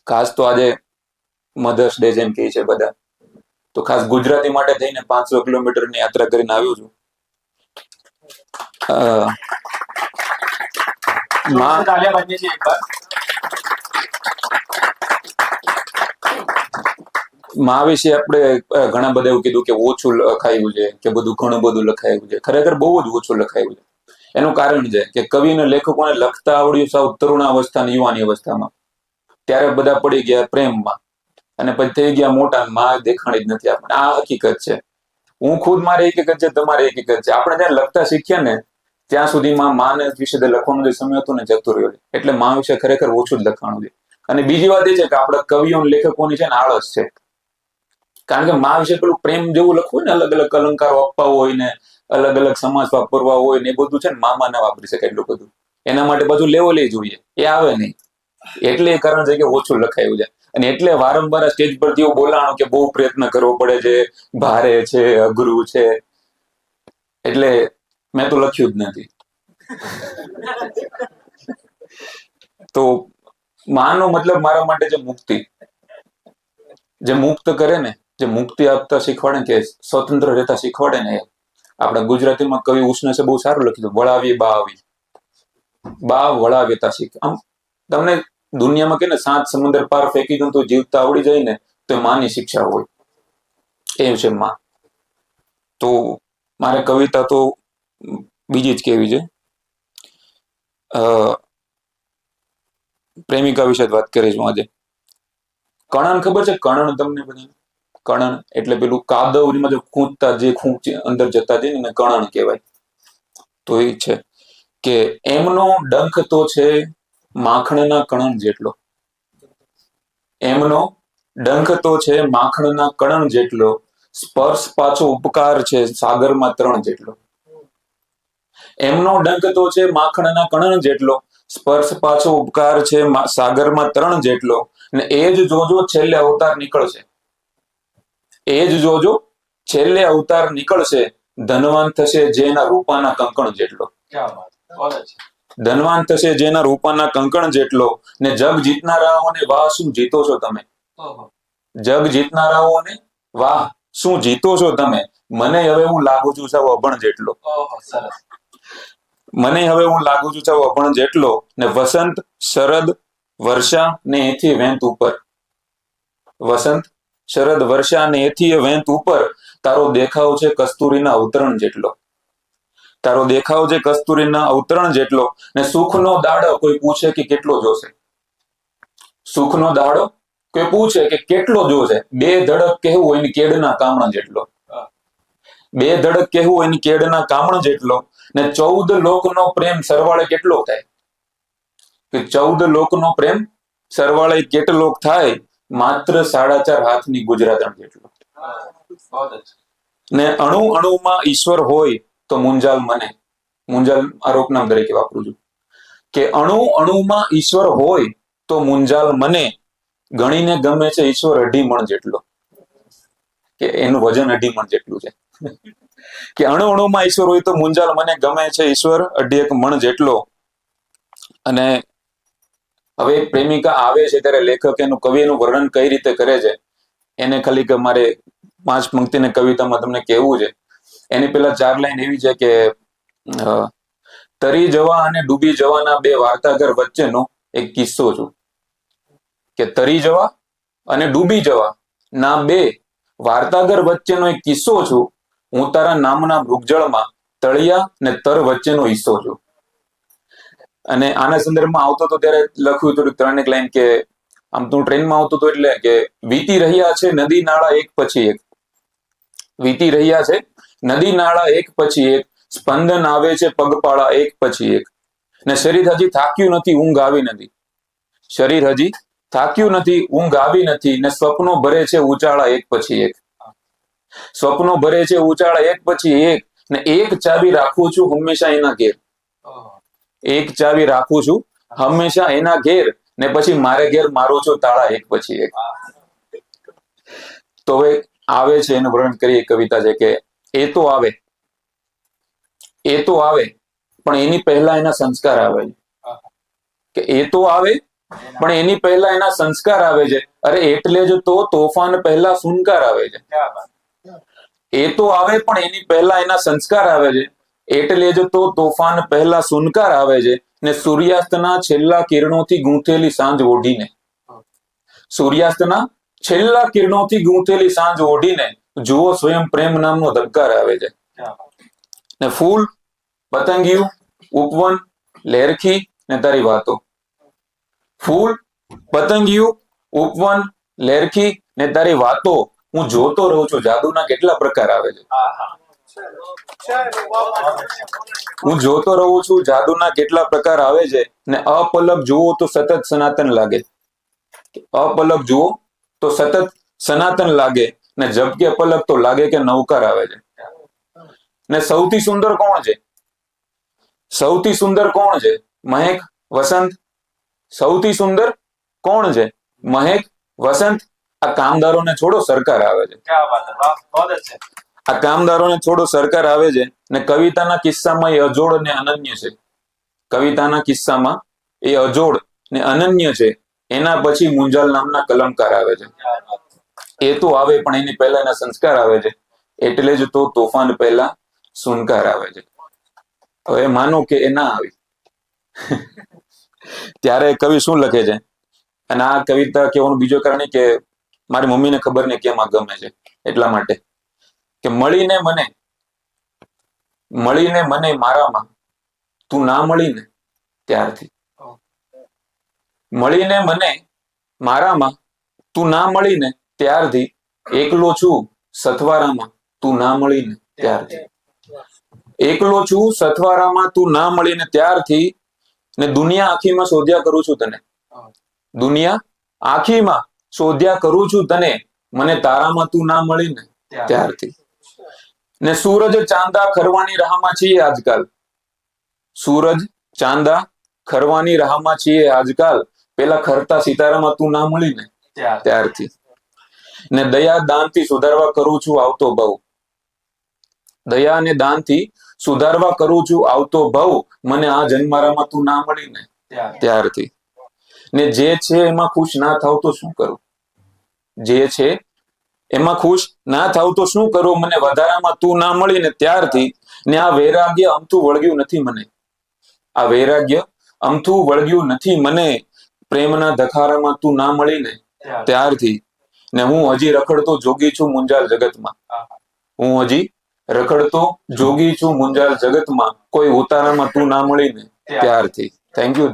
ખાસ તો આજે મધર્સ ડે જેમ કહે છે બધા, તો ખાસ ગુજરાતી માટે થઈને 500 કિલોમીટરની યાત્રા કરીને આવ્યો છું. માં વિશે આપણે ઘણા બધા એવું કીધું કે ઓછું લખાયું છે, કે ઘણું બધું લખાયું છે. ખરેખર બહુ જ ઓછું લખાયું છે. એનું કારણ છે કે કવિ અને લેખકોને લખતા આવડ્યું સાવ તરુણાવસ્થા યુવાની અવસ્થામાં. ત્યારે બધા પડી ગયા પ્રેમમાં અને પછી થઈ ગયા મોટા. માં દેખાણી જ નથી આપણને. આ હકીકત છે. હું ખુદ મારી હકીકત છે, તમારી હકીકત છે. આપણે જયારે લખતા શીખ્યા ને ત્યાં સુધીમાં માને વિશે લખવાનો જે સમય હતો ને જતો રહ્યો છે. એટલે માં વિશે ખરેખર ઓછું જ લખાણું છે. અને બીજી વાત એ છે કે આપણા કવિઓ લેખકોની છે ને આળસ છે. કારણ કે માં વિશે પેલું પ્રેમ જેવું લખવું ને, અલગ અલગ અલંકારો આપવા હોય ને, અલગ અલગ સમાસ વાપરવા હોય ને, એ બધું છે ને મામા ના વાપરી શકાય એટલું બધું. એના માટે બધું લેવલ જોઈએ, એ આવે નહીં. એટલે એ કારણ છે કે ઓછું લખાયું છે. અને એટલે વારંવાર સ્ટેજ પરથી એવું બોલાણું કે બહુ પ્રયત્ન કરવો પડે છે, ભારે છે, અઘરું છે. એટલે મેં તો લખ્યું જ નથી. તો માનો મતલબ મારા માટે જે મુક્તિ, જે મુક્ત કરે ને, જે મુક્તિ આપતા શીખવાડે કે સ્વતંત્ર રહેતા શીખવાડે ને, આપણા ગુજરાતીમાં કવિ ઉષ્ણસે બહુ સારું લખ્યું, વળાવી બા આવી. બા વળાવેતા શીખ. આમ તમને દુનિયામાં કે ને 7 સમુદ્ર પાર ફેંકી દઉં તો જીવતા આવડી જાય ને, તો માની શિક્ષા હોય. એ છે માં. તો મારે કવિતા તો બીજી જ કેવી છે. પ્રેમિકા વિશે વાત કરીશું આજે. કણન ખબર છે? કણન તમને બધા? કણન એટલે પેલું કાદવમાં જો ખૂંચતા, જે અંદર જતા જઈને એને કણન કહેવાય. તો એ છે કે એમનો ડંખ તો છે માખણના કણન જેટલો. એમનો ડંખ તો છે માખણના કણન જેટલો, સ્પર્શ પાછો ઉપકાર છે સાગરમાં 3 જેટલો. એમનો ડંખ તો છે માખણના કણન જેટલો, સ્પર્શ પાછો ઉપકાર છે સાગરમાં 3 જેટલો. ને એ જ જોજો છેલ્લે અવતાર નીકળશે. એ જ જોજો છેલ્લે અવતાર નીકળશે, ધનવાન થશે જેના રૂપાના કંકણ જેટલો. ધનવાન થશે જેના રૂપાના કંકણ જેટલો. ને જગ જીતનારાઓને વાહ શું જીતો છો તમે. જગ જીતનારાઓને વાહ શું જીતો છો તમે. મને હવે હું લાગુ છું સાવ અભણ જેટલો. મને હવે હું લાગુ છું સાવ અભણ જેટલો. ને વસંત, શરદ, વર્ષા ને એથી વેંત ઉપર. વસંત, શરદ, વર્ષા ને એથી વેંત ઉપર. તારો દેખાવ છે કસ્તુરીના અવતરણ જેટલો. તારો દેખાવ છે કસ્તુરીના અવતરણ જેટલો. ને સુખનો દાડો કોઈ પૂછે કે કેટલો જોશે. સુખનો દાડો કોઈ પૂછે કે કેટલો જોશે. 2 ધડક કહેવું એની કેડના કામણ જેટલો. 2 ધડક કહેવું એની કેડના કામણ જેટલો. ને 14 લોકનો પ્રેમ સરવાળે કેટલો થાય. કે 14 લોકનો પ્રેમ સરવાળે કેટલો થાય. માત્ર 4.5 હાથની ગુજરાતણ જેટલો. ને અણુ અણુમાં ઈશ્વર હોય તો મુંજાલ મને. મુંજાલ આરોપ નામ તરીકે વાપરું છું. કે અણુ અણુમાં ઈશ્વર હોય તો મુંજાલ મને. ગણીને ગમે છે ઈશ્વર 2.5 મણ જેટલો. કે એનું વજન 2.5 મણ જેટલું છે. કે અણુ અણુમાં ઈશ્વર હોય તો મુંજાલ મને ગમે છે ઈશ્વર 2.5 મણ જેટલો. અને હવે પ્રેમિકા આવે છે ત્યારે લેખક એનું કવિનું વર્ણન કઈ રીતે કરે છે એને ખાલી કે મારે 5 પંક્તિની કવિતામાં તમને કહેવું છે. એની પેલા 4 લાઈન એવી છે કે તરી જવા અને ડૂબી જવાના 2 વાર્તાઘર વચ્ચેનો એક કિસ્સો છું. કે તરી જવા અને ડૂબી જવા ના 2 વાર્તાઘર વચ્ચેનો એક કિસ્સો છું. હું તારા નામના મૃગજળમાં તળિયા ને તર વચ્ચેનો હિસ્સો છું. અને આના સંદર્ભમાં આવતો તો ત્યારે લખ્યું થોડીક 3 લાઈન કે આમ તું ટ્રેનમાં આવતો તો એટલે કે વીતી રહ્યા છે નદી નાળા એક પછી એક. વીતી રહ્યા છે નદી નાળા એક પછી એક. સ્પંદન આવે છે પગપાળા એક પછી એક. ને શરીર હજી થાક્યું નથી, ઊંઘ આવી નથી. શરીર હજી થાક્યું નથી, ઊંઘ આવી નથી. ને સ્વપ્નો ભરે છે ઉચાળા એક પછી એક. સ્વપ્નો ભરે છે ઉચાળા એક પછી એક. ને એક ચાવી રાખું છું હંમેશા એના ઘેર. એક ચાવી રાખું છું હંમેશા એના ઘેર. ને પછી મારે ઘેર મારું છું તાળા એક પછી એક. તો હવે આવે છે એનું વર્ણન કરીએ. કવિતા છે કે એ તો આવે, એ તો આવે પણ એની પહેલા એના સંસ્કાર આવે. કે એ તો આવે પણ એની પહેલા એના સંસ્કાર આવે છે. અરે એટલે જ તો તોફાન પહેલા સુનકાર આવે છે. એ તો આવે પણ એની પહેલા એના સંસ્કાર આવે છે. એટલે જ તો તોફાન પહેલા સુનકાર આવે છે. ને સૂર્યાસ્તના છેલ્લા કિરણોથી ગૂંથેલી સાંજ ઓઢીને, સૂર્યાસ્તના છેલ્લા કિરણોથી ગૂંથેલી સાંજ ઓઢીને જુઓ સ્વયં પ્રેમ નામનો ધબકાર આવે છે. ને ફૂલ, પતંગિયું, ઉપવન, લેરખી ને તારી વાતો. ફૂલ, પતંગિયું, ઉપવન, લેરખી ને તારી વાતો હું જોતો રહું છું. જાદુના કેટલા પ્રકાર આવે છે. હું જોતો રહું છું. જાદુના કેટલા પ્રકાર આવે છે. ને અપલક જુઓ તો સતત સનાતન લાગે. અપલક જુઓ તો સતત સનાતન લાગે. ને ઝબકે પલક તો લાગે કે નવકાર આવે છે. ને સૌથી સુંદર કોણ છે? સૌથી સુંદર કોણ છે? મહેક, વસંત. સૌથી સુંદર કોણ છે? મહેક, વસંત. આ કામદારોને છોડો, સરકાર આવે છે. આ કામદારોને છોડો, સરકાર આવે છે. ને કવિતાના કિસ્સામાં એ અજોડ ને અનન્ય છે. કવિતાના કિસ્સામાં એ અજોડ ને અનન્ય છે. એના પછી મુંજાલ નામના કલમકાર આવે છે. એ તો આવે પણ એની પહેલા એના સંસ્કાર આવે છે. એટલે જ તો તોફાન પહેલા સુનકાર આવે છે. હવે માનો કે એ ના આવી ત્યારે કવિ શું લખે છે? અને આ કવિતા કહેવાનું બીજો કારણ કે મારી મમ્મીને ખબર ને કેમ આ ગમે છે. એટલા માટે કે મળીને મને મારામાં તું ના મળીને ત્યારથી. મળીને મને મારામાં તું ના મળીને ત્યારથી. એકલો છું સથવારામાં તું ના મળીને ત્યારથી. એકલો છું સથવારામાં તું ના મળીને ત્યારથી. ને દુનિયા આખીમાં શોધ્યા કરું છું તને. દુનિયા આખીમાં શોધ્યા કરું છું તને. મને તારામાં તું ના મળીને ત્યારથી. ને સૂરજ ચાંદા ખરવાની રાહમાં છીએ આજકાલ. સૂરજ ચાંદા ખરવાની રાહમાં છીએ આજકાલ. પેલા ખરતા સિતારામાં તું ના મળીને ત્યારથી. ને દયા દાનથી સુધારવા કરું છું આવતો ભાવ. દયા અને દાનથી સુધારવા કરું છું આવતો ભાવ. મને આ જન્મારામાં તું ના મળીને ત્યારથી. ને જે છે એમાં ખુશ ના થાવ તો શું કરું? જે છે એમાં ખુશ ના થાવ તો શું કરું? મને વધારામાં તું ના મળીને ત્યારથી. ને આ વૈરાગ્ય અમથું વળગ્યું નથી મને. આ વૈરાગ્ય અમથું વળગ્યું નથી મને. પ્રેમના ધખારામાં તું ના મળીને ત્યારથી. ને હું હજી રખડતો જોગી છું મુંજાલ જગતમાં. હું હજી રખડતો જોગી છું મુંજાલ જગતમાં. કોઈ ઉતારામાં તું ના મળીને ત્યારથી. Thank you.